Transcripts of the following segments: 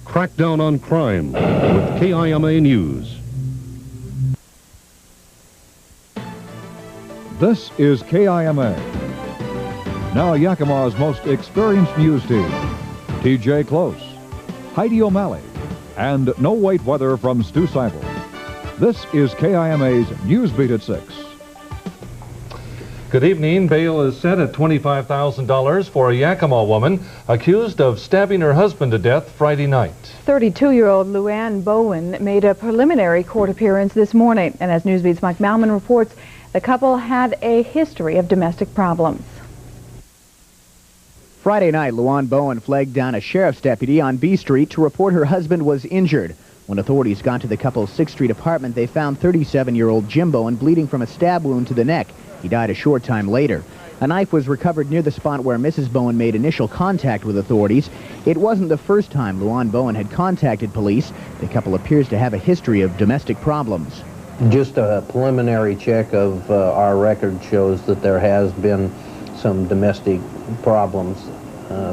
Crackdown on crime with KIMA News. This is KIMA. Now Yakima's most experienced news team. TJ Close, Heidi O'Malley, and no wait weather from Stu Seibel. This is KIMA's News Beat at 6. Good evening. Bail is set at $25,000 for a Yakima woman accused of stabbing her husband to death Friday night. 32-year-old Luann Bowen made a preliminary court appearance this morning, and as Newsbeat's Mike Malman reports, the couple had a history of domestic problems. Friday night, Luann Bowen flagged down a sheriff's deputy on B Street to report her husband was injured. When authorities got to the couple's 6th Street apartment, they found 37-year-old Jim Bowen bleeding from a stab wound to the neck. He died a short time later. A knife was recovered near the spot where Mrs. Bowen made initial contact with authorities. It wasn't the first time Luann Bowen had contacted police. The couple appears to have a history of domestic problems. Just a preliminary check of our record shows that there has been some domestic problems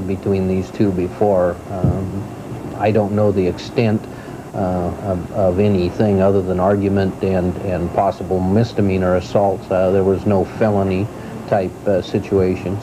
between these two before. I don't know the extent of anything other than argument and possible misdemeanor assaults. There was no felony type situations.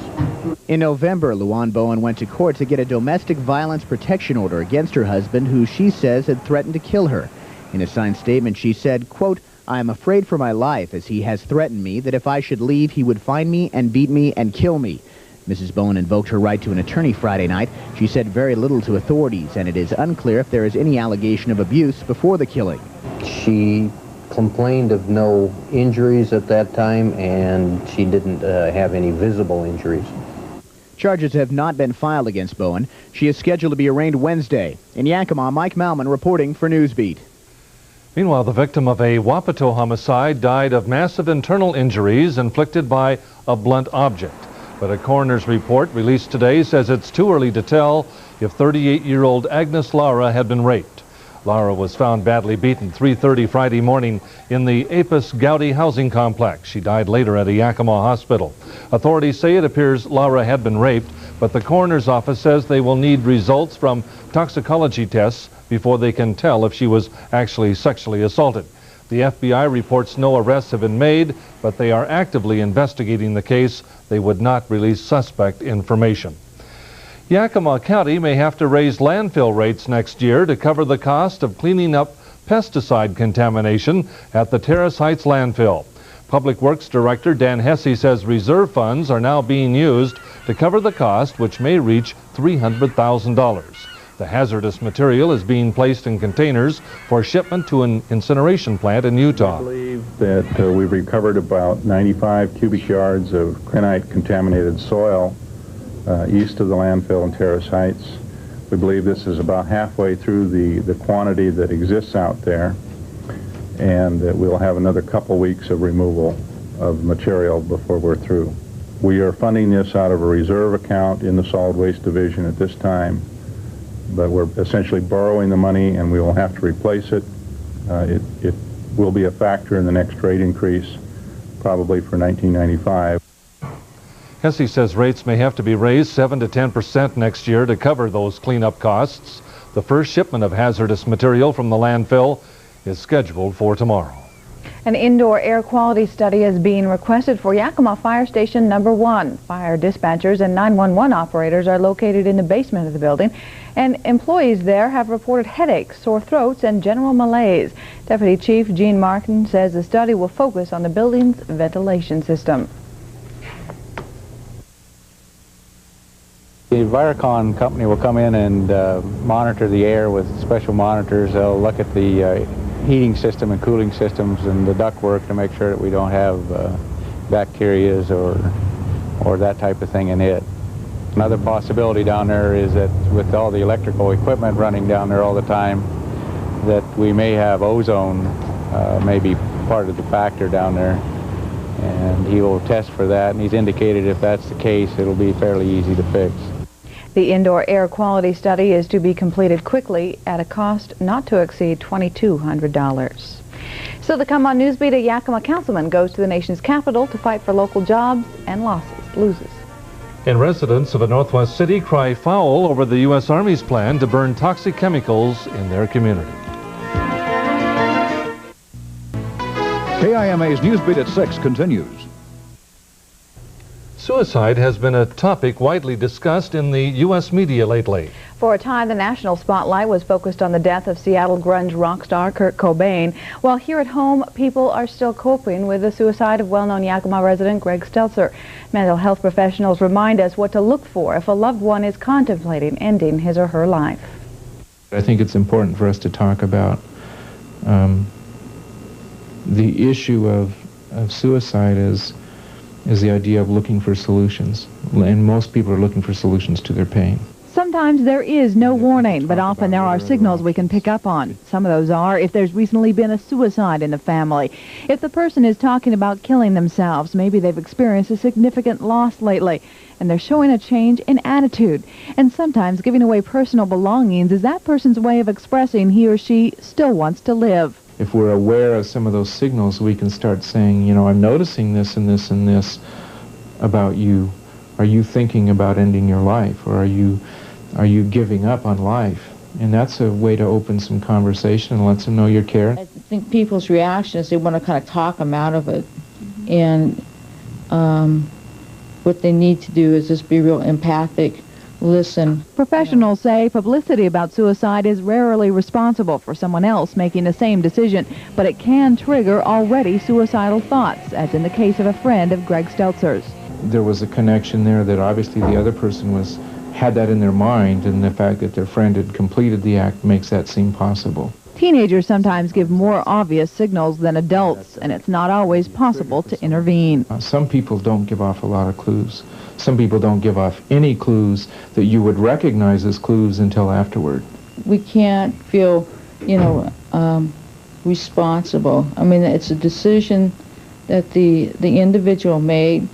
In November, Luann Bowen went to court to get a domestic violence protection order against her husband, who she says had threatened to kill her. In a signed statement, she said, quote, "I am afraid for my life, as he has threatened me that if I should leave, he would find me and beat me and kill me." Mrs. Bowen invoked her right to an attorney Friday night. She said very little to authorities, and it is unclear if there is any allegation of abuse before the killing. She complained of no injuries at that time, and she didn't have any visible injuries. Charges have not been filed against Bowen. She is scheduled to be arraigned Wednesday. In Yakima, Mike Malman reporting for Newsbeat. Meanwhile, the victim of a Wapato homicide died of massive internal injuries inflicted by a blunt object. But a coroner's report released today says it's too early to tell if 38-year-old Agnes Lara had been raped. Lara was found badly beaten 3:30 Friday morning in the Apis Gowdy housing complex. She died later at a Yakima hospital. Authorities say it appears Lara had been raped, but the coroner's office says they will need results from toxicology tests before they can tell if she was actually sexually assaulted. The FBI reports no arrests have been made, but they are actively investigating the case. They would not release suspect information. Yakima County may have to raise landfill rates next year to cover the cost of cleaning up pesticide contamination at the Terrace Heights landfill. Public Works Director Dan Hesse says reserve funds are now being used to cover the cost, which may reach $300,000. The hazardous material is being placed in containers for shipment to an incineration plant in Utah. I believe that we've recovered about 95 cubic yards of kyanite contaminated soil east of the landfill in Terrace Heights. We believe this is about halfway through the quantity that exists out there, and that we'll have another couple weeks of removal of material before we're through. We are funding this out of a reserve account in the Solid Waste Division at this time, but we're essentially borrowing the money, and we will have to replace it. It will be a factor in the next rate increase, probably for 1995. Hesse says rates may have to be raised 7 to 10% next year to cover those cleanup costs. The first shipment of hazardous material from the landfill is scheduled for tomorrow. An indoor air quality study is being requested for Yakima Fire Station Number 1. Fire dispatchers and 911 operators are located in the basement of the building, and employees there have reported headaches, sore throats, and general malaise. Deputy Chief Gene Martin says the study will focus on the building's ventilation system. The Viricon company will come in and monitor the air with special monitors. They'll look at the heating system and cooling systems and the ductwork to make sure that we don't have bacterias or that type of thing in it. Another possibility down there is that with all the electrical equipment running down there all the time, that we may have ozone may be part of the factor down there. And he will test for that, and he's indicated if that's the case, it'll be fairly easy to fix. The indoor air quality study is to be completed quickly at a cost not to exceed $2,200. Still to come on Newsbeat, a Yakima councilman goes to the nation's capital to fight for local jobs and loses. And residents of a Northwest city cry foul over the U.S. Army's plan to burn toxic chemicals in their community. KIMA's Newsbeat at 6 continues. Suicide has been a topic widely discussed in the U.S. media lately. For a time, the national spotlight was focused on the death of Seattle grunge rock star Kurt Cobain. While here at home, people are still coping with the suicide of well-known Yakima resident Greg Stelzer. Mental health professionals remind us what to look for if a loved one is contemplating ending his or her life. I think it's important for us to talk about the issue of suicide is the idea of looking for solutions. And most people are looking for solutions to their pain. Sometimes there is no warning, but often there are signals we can pick up on. Some of those are if there's recently been a suicide in the family, if the person is talking about killing themselves, maybe they've experienced a significant loss lately, and they're showing a change in attitude. And sometimes giving away personal belongings is that person's way of expressing he or she still wants to live. If we're aware of some of those signals, we can start saying, you know, I'm noticing this and this and this about you. Are you thinking about ending your life, or are you giving up on life? And that's a way to open some conversation and let them know you care. I think people's reaction is they want to kind of talk them out of it. And what they need to do is just be real empathic, listen. Professionals say publicity about suicide is rarely responsible for someone else making the same decision, but it can trigger already suicidal thoughts, as in the case of a friend of Greg Stelzer's. There was a connection there that obviously the other person had that in their mind, and the fact that their friend had completed the act makes that seem possible. Teenagers sometimes give more obvious signals than adults, and it's not always possible to intervene. Some people don't give off a lot of clues. Some people don't give off any clues that you would recognize as clues until afterward. We can't feel, you know, responsible. I mean, it's a decision that the individual made.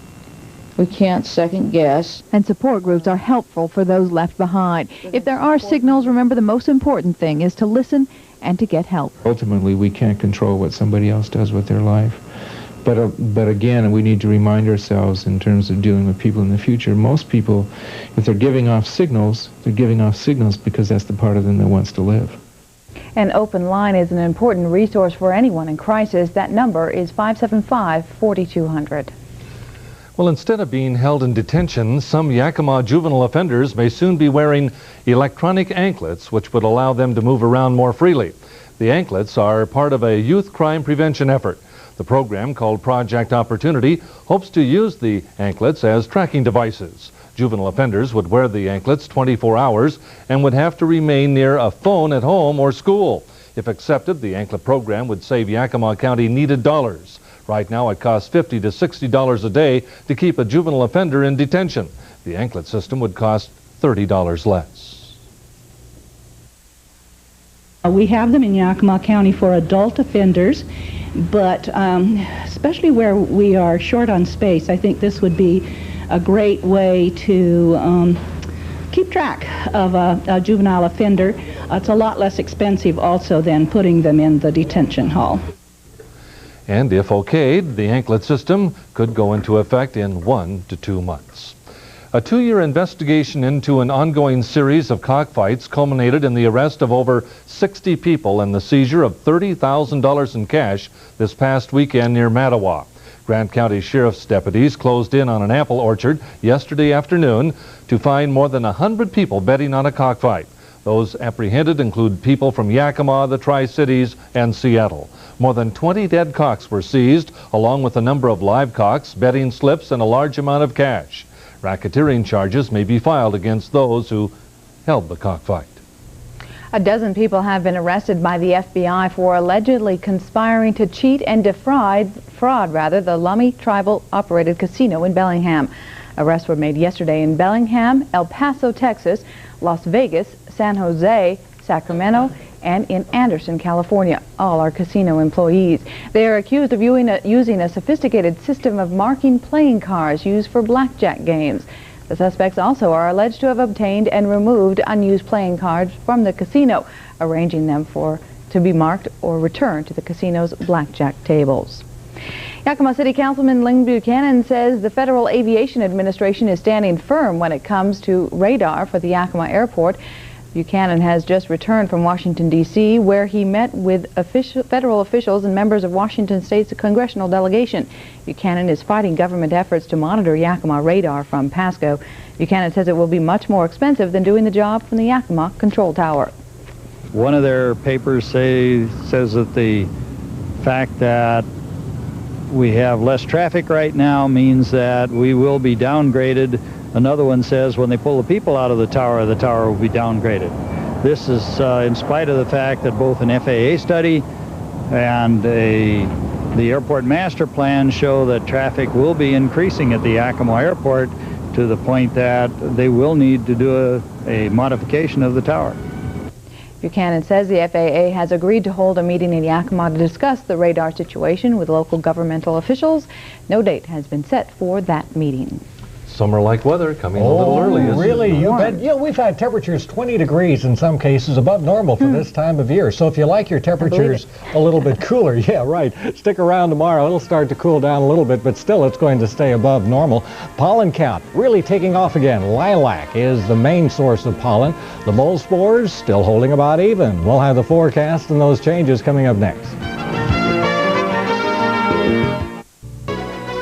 We can't second guess. And support groups are helpful for those left behind. If there are signals, remember the most important thing is to listen and to get help. Ultimately, we can't control what somebody else does with their life. But again, we need to remind ourselves in terms of dealing with people in the future, most people, if they're giving off signals, they're giving off signals because that's the part of them that wants to live. An open line is an important resource for anyone in crisis. That number is 575-4200. Well, instead of being held in detention, some Yakima juvenile offenders may soon be wearing electronic anklets, which would allow them to move around more freely. The anklets are part of a youth crime prevention effort. The program, called Project Opportunity, hopes to use the anklets as tracking devices. Juvenile offenders would wear the anklets 24 hours and would have to remain near a phone at home or school. If accepted, the anklet program would save Yakima County needed dollars. Right now, it costs $50 to $60 a day to keep a juvenile offender in detention. The anklet system would cost $30 less. We have them in Yakima County for adult offenders, but especially where we are short on space, I think this would be a great way to keep track of a juvenile offender. It's a lot less expensive also than putting them in the detention hall. And if okayed, the anklet system could go into effect in 1 to 2 months. A 2-year investigation into an ongoing series of cockfights culminated in the arrest of over 60 people and the seizure of $30,000 in cash this past weekend near Mattawa. Grant County Sheriff's deputies closed in on an apple orchard yesterday afternoon to find more than 100 people betting on a cockfight. Those apprehended include people from Yakima, the Tri-Cities, and Seattle. More than 20 dead cocks were seized, along with a number of live cocks, betting slips, and a large amount of cash. Racketeering charges may be filed against those who held the cockfight. A dozen people have been arrested by the FBI for allegedly conspiring to cheat and defraud the Lummi tribal-operated casino in Bellingham. Arrests were made yesterday in Bellingham, El Paso, Texas, Las Vegas, San Jose, Sacramento, and in Anderson, California. All are casino employees. They are accused of using a sophisticated system of marking playing cards used for blackjack games. The suspects also are alleged to have obtained and removed unused playing cards from the casino, arranging them to be marked or returned to the casino's blackjack tables. Yakima City Councilman Ling Buchanan says the Federal Aviation Administration is standing firm when it comes to radar for the Yakima Airport. Buchanan has just returned from Washington, D.C., where he met with federal officials and members of Washington State's congressional delegation. Buchanan is fighting government efforts to monitor Yakima radar from Pasco. Buchanan says it will be much more expensive than doing the job from the Yakima control tower. One of their papers says that the fact that we have less traffic right now means that we will be downgraded. Another one says when they pull the people out of the tower will be downgraded. This is in spite of the fact that both an FAA study and the airport master plan show that traffic will be increasing at the Yakima Airport to the point that they will need to do a modification of the tower. Buchanan says the FAA has agreed to hold a meeting in Yakima to discuss the radar situation with local governmental officials. No date has been set for that meeting. Summer-like weather coming a little early. Really? You bet. You know, we've had temperatures 20 degrees in some cases above normal for this time of year. So if you like your temperatures a little bit cooler, yeah, right. Stick around tomorrow. It'll start to cool down a little bit, but still it's going to stay above normal. Pollen count really taking off again. Lilac is the main source of pollen. The mole spores still holding about even. We'll have the forecast and those changes coming up next.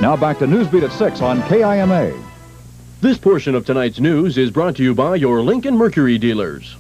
Now back to Newsbeat at 6 on KIMA. This portion of tonight's news is brought to you by your Lincoln Mercury dealers.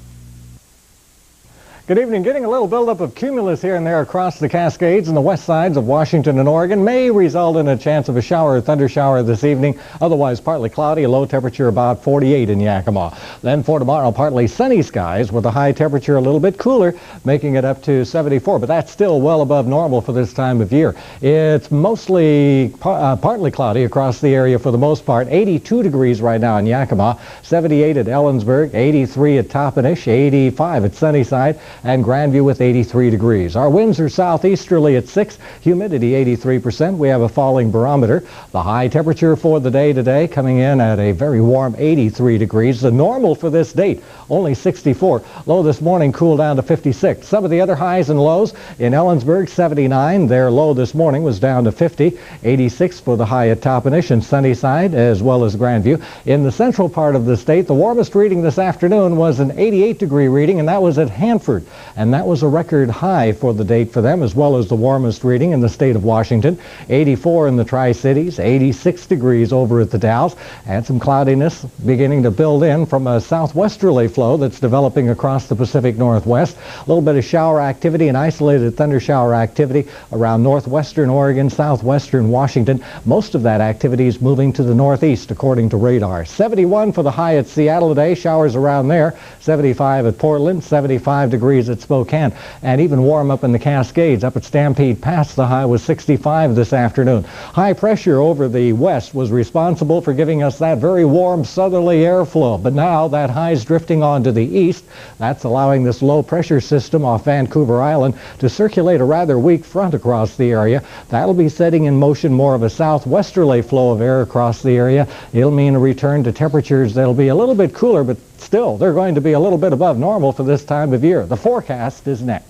Good evening. Getting a little buildup of cumulus here and there across the Cascades and the west sides of Washington and Oregon may result in a chance of a shower or thunder shower this evening. Otherwise, partly cloudy, a low temperature about 48 in Yakima. Then for tomorrow, partly sunny skies with a high temperature a little bit cooler, making it up to 74. But that's still well above normal for this time of year. It's mostly partly cloudy across the area for the most part. 82 degrees right now in Yakima, 78 at Ellensburg, 83 at Toppenish, 85 at Sunnyside, and Grandview with 83 degrees. Our winds are southeasterly at 6, humidity 83%. We have a falling barometer. The high temperature for the day today coming in at a very warm 83 degrees. The normal for this date, only 64. Low this morning cooled down to 56. Some of the other highs and lows in Ellensburg, 79. Their low this morning was down to 50. 86 for the high at Toppenish and Sunnyside, as well as Grandview. In the central part of the state, the warmest reading this afternoon was an 88-degree reading, and that was at Hanford. And that was a record high for the date for them, as well as the warmest reading in the state of Washington. 84 in the Tri-Cities, 86 degrees over at the Dalles, and some cloudiness beginning to build in from a southwesterly flow that's developing across the Pacific Northwest. A little bit of shower activity and isolated thunder shower activity around northwestern Oregon, southwestern Washington. Most of that activity is moving to the northeast, according to radar. 71 for the high at Seattle today, showers around there. 75 at Portland, 75 degrees at Spokane, and even warm up in the Cascades. Up at Stampede Pass, the high was 65 this afternoon. High pressure over the west was responsible for giving us that very warm southerly airflow, but now that high is drifting on to the east. That's allowing this low pressure system off Vancouver Island to circulate a rather weak front across the area. That'll be setting in motion more of a southwesterly flow of air across the area. It'll mean a return to temperatures that'll be a little bit cooler, but still, they're going to be a little bit above normal for this time of year. The forecast is next.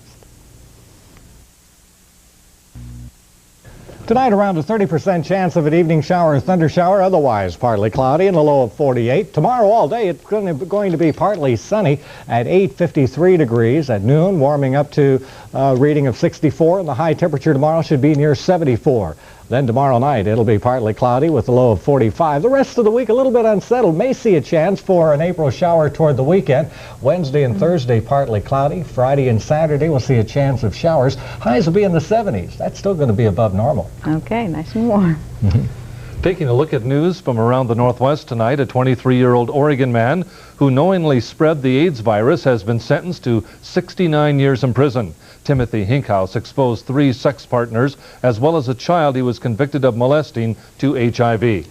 Tonight, around a 30% chance of an evening shower or thunder shower, otherwise partly cloudy and a low of 48. Tomorrow all day, it's going to be partly sunny at 8:53 degrees. At noon, warming up to a reading of 64, and the high temperature tomorrow should be near 74. Then tomorrow night, it'll be partly cloudy with a low of 45. The rest of the week, a little bit unsettled. May see a chance for an April shower toward the weekend. Wednesday and Thursday, partly cloudy. Friday and Saturday, we'll see a chance of showers. Highs will be in the 70s. That's still going to be above normal. Okay, nice and warm. Taking a look at news from around the Northwest tonight, a 23-year-old Oregon man who knowingly spread the AIDS virus has been sentenced to 69 years in prison. Timothy Hinkhouse exposed 3 sex partners as well as a child he was convicted of molesting to HIV.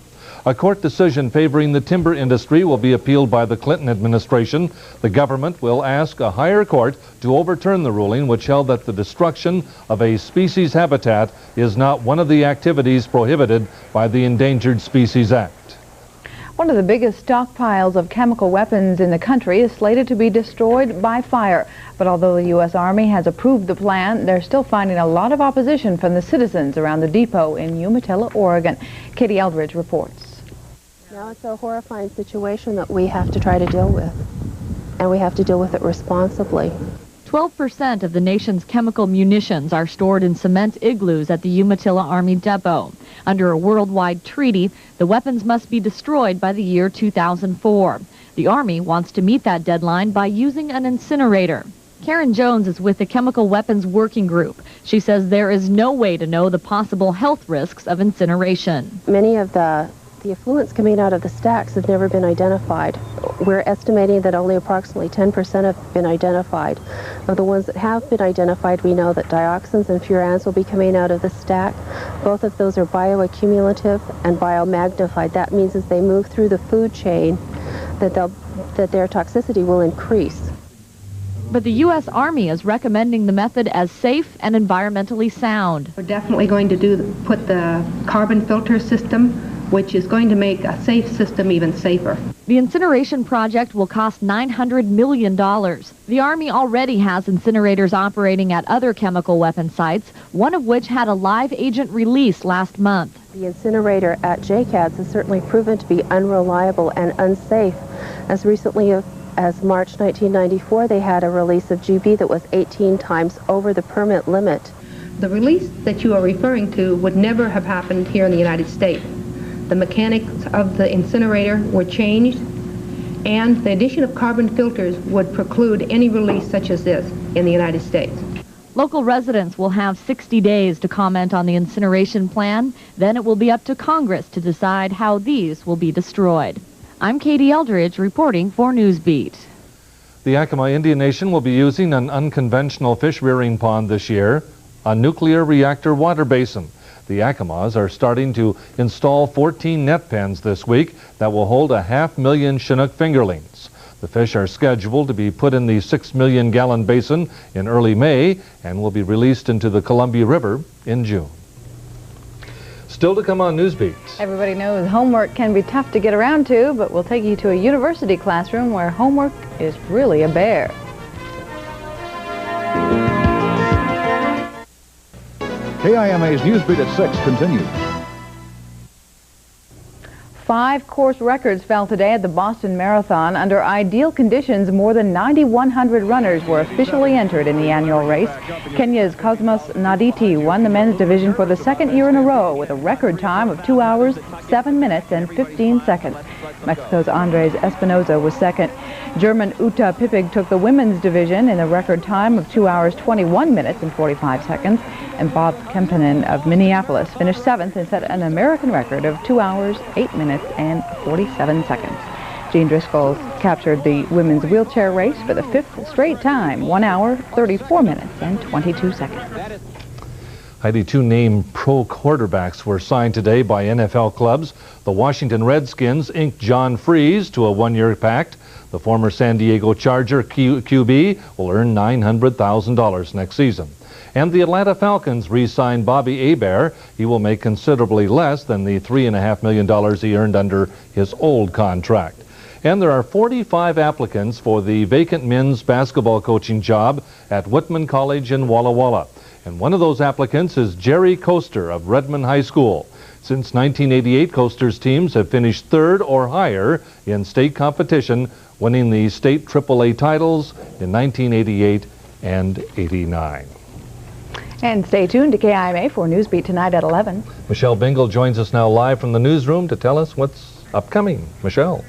A court decision favoring the timber industry will be appealed by the Clinton administration. The government will ask a higher court to overturn the ruling, which held that the destruction of a species habitat is not one of the activities prohibited by the Endangered Species Act. One of the biggest stockpiles of chemical weapons in the country is slated to be destroyed by fire. But although the U.S. Army has approved the plan, they're still finding a lot of opposition from the citizens around the depot in Umatilla, Oregon. Katie Eldridge reports. Now it's a horrifying situation that we have to try to deal with, and we have to deal with it responsibly. 12% of the nation's chemical munitions are stored in cement igloos at the Umatilla Army Depot. Under a worldwide treaty, the weapons must be destroyed by the year 2004. The Army wants to meet that deadline by using an incinerator. Karen Jones is with the Chemical Weapons Working Group. She says there is no way to know the possible health risks of incineration. Many of the effluents coming out of the stacks have never been identified. We're estimating that only approximately 10% have been identified. Of the ones that have been identified, we know that dioxins and furans will be coming out of the stack. Both of those are bioaccumulative and biomagnified. That means as they move through the food chain, that their toxicity will increase. But the U.S. Army is recommending the method as safe and environmentally sound. We're definitely going to put the carbon filter system, which is going to make a safe system even safer. The incineration project will cost $900 million. The Army already has incinerators operating at other chemical weapon sites, one of which had a live agent release last month. The incinerator at JCADS has certainly proven to be unreliable and unsafe. As recently as March 1994, they had a release of GB that was 18 times over the permit limit. The release that you are referring to would never have happened here in the United States. The mechanics of the incinerator were changed, and the addition of carbon filters would preclude any release such as this in the United States. Local residents will have 60 days to comment on the incineration plan. Then it will be up to Congress to decide how these will be destroyed. I'm Katie Eldridge reporting for Newsbeat. The Yakima Indian Nation will be using an unconventional fish rearing pond this year, a nuclear reactor water basin. The Yakimas are starting to install 14 net pens this week that will hold 500,000 Chinook fingerlings. The fish are scheduled to be put in the 6 million gallon basin in early May and will be released into the Columbia River in June. Still to come on Newsbeat. Everybody knows homework can be tough to get around to, but we'll take you to a university classroom where homework is really a bear. KIMA's Newsbeat at 6 continues. 5 course records fell today at the Boston Marathon. Under ideal conditions, more than 9,100 runners were officially entered in the annual race. Kenya's Cosmos Naditi won the men's division for the second year in a row with a record time of 2 hours, 7 minutes, and 15 seconds. Mexico's Andres Espinoza was second. German Uta Pippig took the women's division in a record time of 2 hours, 21 minutes, and 45 seconds. And Bob Kempinen of Minneapolis finished 7th and set an American record of 2 hours, 8 minutes, and 47 seconds. Jean Driscoll captured the women's wheelchair race for the 5th straight time, 1 hour, 34 minutes, and 22 seconds. Heidi, 2 named pro quarterbacks were signed today by NFL clubs. The Washington Redskins inked John Freeze to a 1-year pact. The former San Diego Charger QB will earn $900,000 next season. And the Atlanta Falcons re-signed Bobby Hebert. He will make considerably less than the $3.5 million he earned under his old contract. And there are 45 applicants for the vacant men's basketball coaching job at Whitman College in Walla Walla. And one of those applicants is Jerry Coaster of Redmond High School. Since 1988, Coaster's teams have finished 3rd or higher in state competition, winning the state AAA titles in 1988 and 89. And stay tuned to KIMA for Newsbeat tonight at 11. Michelle Bingle joins us now live from the newsroom to tell us what's upcoming. Michelle.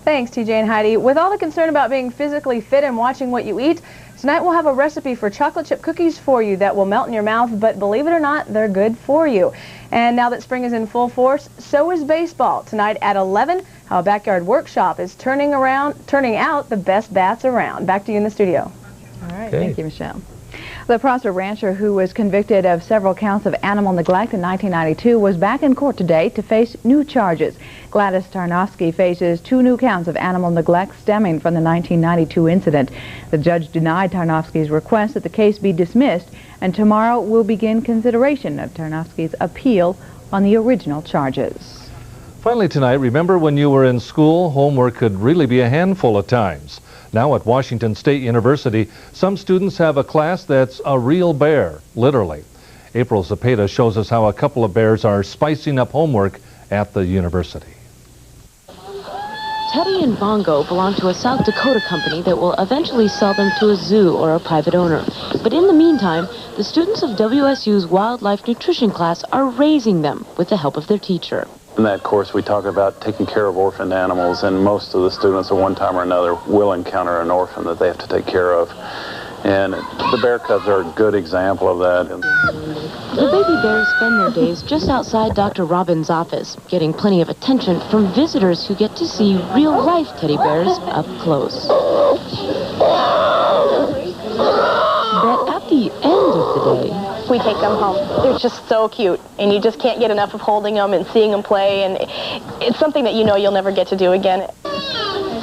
Thanks, TJ and Heidi. With all the concern about being physically fit and watching what you eat, tonight we'll have a recipe for chocolate chip cookies for you that will melt in your mouth, but believe it or not, they're good for you. And now that spring is in full force, so is baseball. Tonight at 11, how a backyard workshop is turning out the best bats around. Back to you in the studio. All right, thank you, Michelle. The Prosser rancher who was convicted of several counts of animal neglect in 1992 was back in court today to face new charges. Gladys Tarnowski faces 2 new counts of animal neglect stemming from the 1992 incident. The judge denied Tarnowski's request that the case be dismissed, and tomorrow will begin consideration of Tarnowski's appeal on the original charges. Finally tonight, remember when you were in school, homework could really be a handful at times. Now at Washington State University, some students have a class that's a real bear, literally. April Zepeda shows us how a couple of bears are spicing up homework at the university. Teddy and Bongo belong to a South Dakota company that will eventually sell them to a zoo or a private owner. But in the meantime, the students of WSU's wildlife nutrition class are raising them with the help of their teacher. In that course, we talk about taking care of orphaned animals, and most of the students at one time or another will encounter an orphan that they have to take care of. And the bear cubs are a good example of that. The baby bears spend their days just outside Dr. Robbins' office, getting plenty of attention from visitors who get to see real-life teddy bears up close. But at the end of the day, we take them home. They're just so cute, and you just can't get enough of holding them and seeing them play, and it's something that you know you'll never get to do again.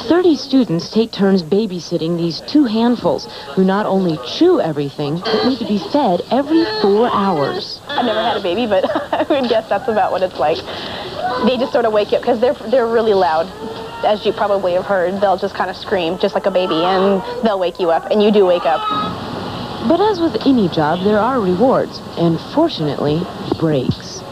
30 students take turns babysitting these two handfuls who not only chew everything, but need to be fed every 4 hours. I've never had a baby, but I would guess that's about what it's like. They just sort of wake you up because they're really loud. As you probably have heard, they'll just kind of scream just like a baby, and they'll wake you up, and you do wake up. But as with any job, there are rewards, and fortunately, breaks.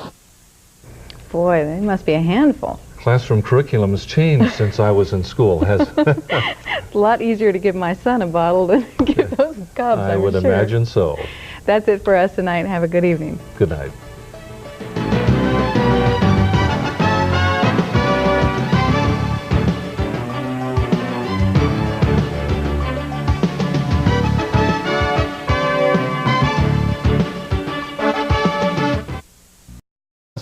Boy, they must be a handful. Classroom curriculum has changed since I was in school, has It's a lot easier to give my son a bottle than give those cubs, I would sure. imagine so. That's it for us tonight. Have a good evening. Good night.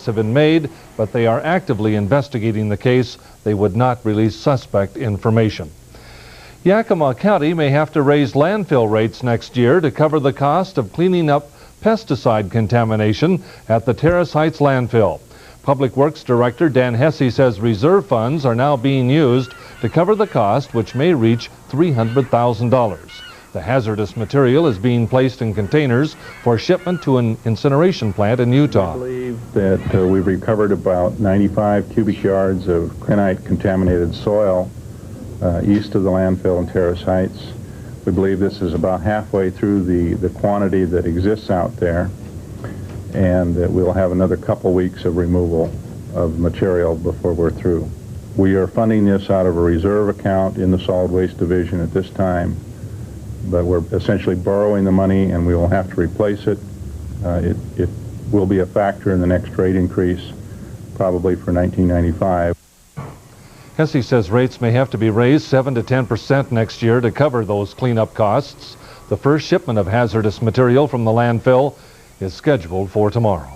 Have been made, but they are actively investigating the case. They would not release suspect information. Yakima County may have to raise landfill rates next year to cover the cost of cleaning up pesticide contamination at the Terrace Heights landfill. Public Works Director Dan Hesse says reserve funds are now being used to cover the cost, which may reach $300,000. The hazardous material is being placed in containers for shipment to an incineration plant in Utah. We believe that we've recovered about 95 cubic yards of krenite contaminated soil east of the landfill in Terrace Heights. We believe this is about halfway through the quantity that exists out there, and that we'll have another couple weeks of removal of material before we're through. We are funding this out of a reserve account in the Solid Waste Division at this time, but we're essentially borrowing the money, and we will have to replace it. It will be a factor in the next rate increase, probably for 1995. Hesse says rates may have to be raised 7 to 10% next year to cover those cleanup costs. The first shipment of hazardous material from the landfill is scheduled for tomorrow.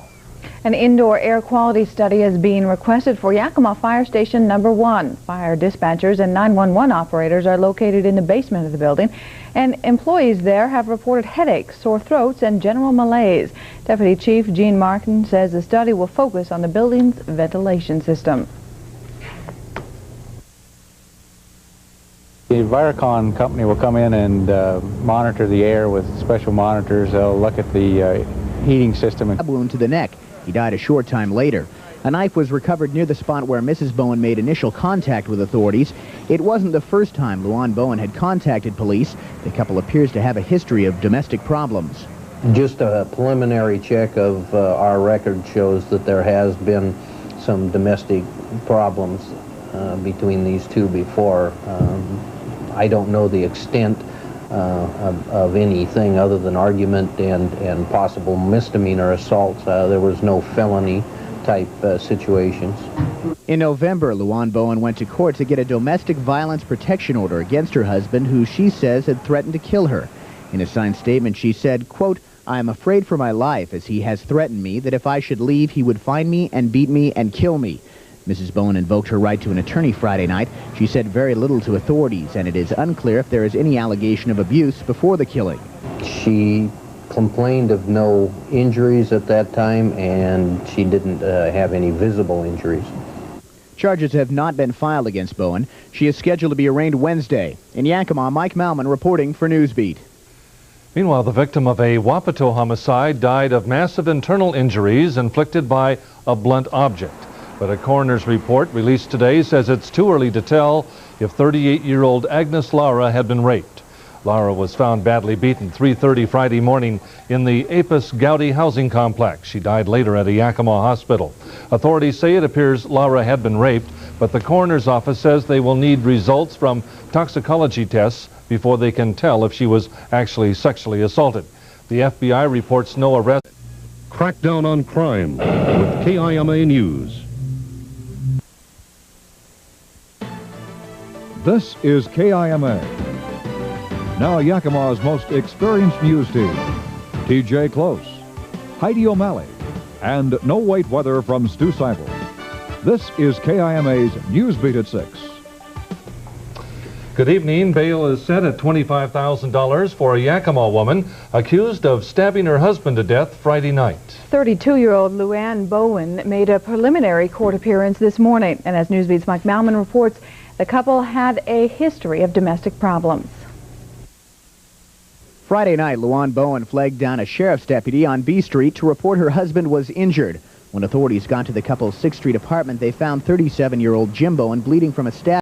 An indoor air quality study is being requested for Yakima Fire Station number 1. Fire dispatchers and 911 operators are located in the basement of the building, and employees there have reported headaches, sore throats, and general malaise. Deputy Chief Gene Martin says the study will focus on the building's ventilation system. The Envirocon company will come in and monitor the air with special monitors. They'll look at the heating system. A wound to the neck. He died a short time later. A knife was recovered near the spot where Mrs. Bowen made initial contact with authorities. It wasn't the first time Luan Bowen had contacted police. The couple appears to have a history of domestic problems. Just a preliminary check of our record shows that there has been some domestic problems between these two before. I don't know the extent of anything other than argument and possible misdemeanor assaults. There was no felony type situations. In November, Luan Bowen went to court to get a domestic violence protection order against her husband, who she says had threatened to kill her. In a signed statement, she said, quote, "I am afraid for my life, as he has threatened me that if I should leave, he would find me and beat me and kill me." Mrs. Bowen invoked her right to an attorney Friday night. She said very little to authorities, and it is unclear if there is any allegation of abuse before the killing. She complained of no injuries at that time, and she didn't have any visible injuries. Charges have not been filed against Bowen. She is scheduled to be arraigned Wednesday. In Yakima, Mike Malman reporting for Newsbeat. Meanwhile, the victim of a Wapato homicide died of massive internal injuries inflicted by a blunt object. But a coroner's report released today says it's too early to tell if 38-year-old Agnes Lara had been raped. Lara was found badly beaten 3:30 Friday morning in the Apis Gowdy housing complex. She died later at a Yakima hospital. Authorities say it appears Lara had been raped, but the coroner's office says they will need results from toxicology tests before they can tell if she was actually sexually assaulted. The FBI reports no arrest. Crackdown on crime with KIMA News. This is KIMA. Now Yakima's most experienced news team, TJ Close, Heidi O'Malley, and no wait weather from Stu Seibel. This is KIMA's News Beat at 6. Good evening. Bail is set at $25,000 for a Yakima woman accused of stabbing her husband to death Friday night. 32-year-old Luann Bowen made a preliminary court appearance this morning, and as Newsbeat's Mike Malman reports, the couple had a history of domestic problems. Friday night, Luann Bowen flagged down a sheriff's deputy on B Street to report her husband was injured. When authorities got to the couple's 6th Street apartment, they found 37-year-old Jim Bowen bleeding from a stab.